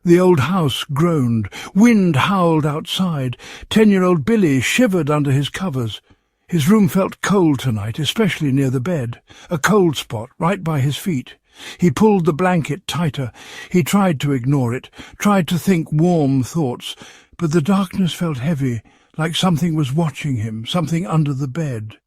The old house groaned. Wind howled outside. 10-year-old Billy shivered under his covers. His room felt cold tonight, especially near the bed. A cold spot right by his feet. He pulled the blanket tighter. He tried to ignore it, tried to think warm thoughts, but the darkness felt heavy, like something was watching him, something under the bed.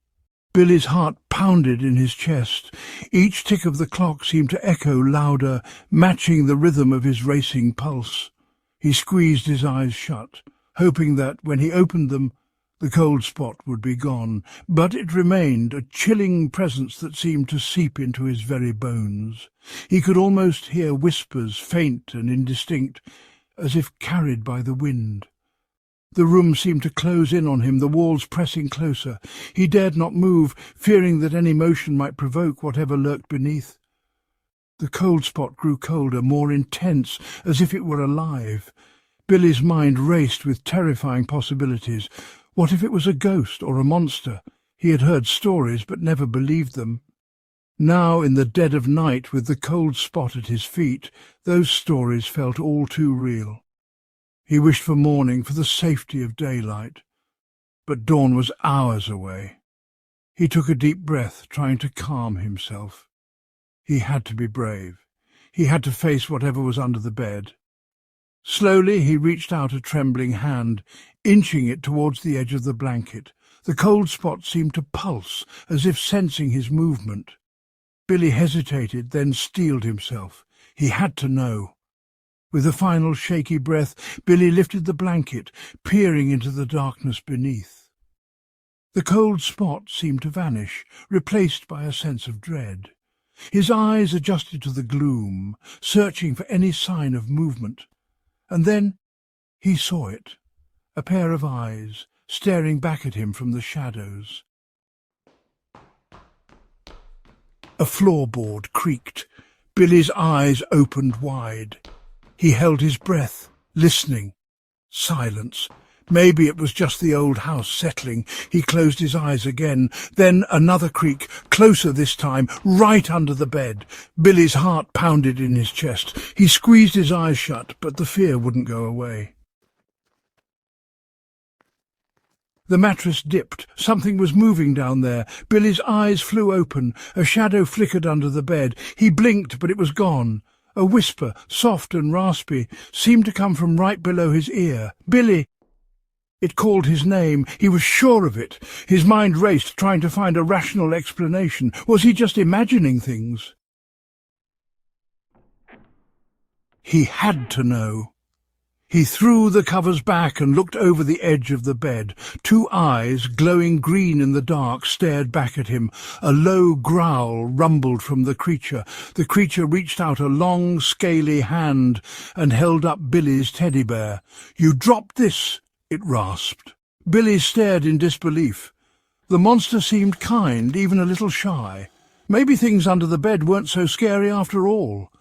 Billy's heart pounded in his chest. Each tick of the clock seemed to echo louder, matching the rhythm of his racing pulse. He squeezed his eyes shut, hoping that, when he opened them, the cold spot would be gone. But it remained, a chilling presence that seemed to seep into his very bones. He could almost hear whispers, faint and indistinct, as if carried by the wind. The room seemed to close in on him, the walls pressing closer. He dared not move, fearing that any motion might provoke whatever lurked beneath. The cold spot grew colder, more intense, as if it were alive. Billy's mind raced with terrifying possibilities. What if it was a ghost or a monster? He had heard stories, but never believed them. Now, in the dead of night, with the cold spot at his feet, those stories felt all too real. He wished for morning, for the safety of daylight. But dawn was hours away. He took a deep breath, trying to calm himself. He had to be brave. He had to face whatever was under the bed. Slowly he reached out a trembling hand, inching it towards the edge of the blanket. The cold spot seemed to pulse, as if sensing his movement. Billy hesitated, then steeled himself. He had to know. With a final shaky breath, Billy lifted the blanket, peering into the darkness beneath. The cold spot seemed to vanish, replaced by a sense of dread. His eyes adjusted to the gloom, searching for any sign of movement. And then he saw it, a pair of eyes, staring back at him from the shadows. A floorboard creaked. Billy's eyes opened wide. He held his breath, listening. Silence. Maybe it was just the old house settling. He closed his eyes again. Then another creak, closer this time, right under the bed. Billy's heart pounded in his chest. He squeezed his eyes shut, but the fear wouldn't go away. The mattress dipped. Something was moving down there. Billy's eyes flew open. A shadow flickered under the bed. He blinked, but it was gone. A whisper, soft and raspy, seemed to come from right below his ear. "Billy!" It called his name. He was sure of it. His mind raced, trying to find a rational explanation. Was he just imagining things? He had to know. He threw the covers back and looked over the edge of the bed. Two eyes, glowing green in the dark, stared back at him. A low growl rumbled from the creature. The creature reached out a long, scaly hand and held up Billy's teddy bear. "You dropped this," it rasped. Billy stared in disbelief. The monster seemed kind, even a little shy. Maybe things under the bed weren't so scary after all.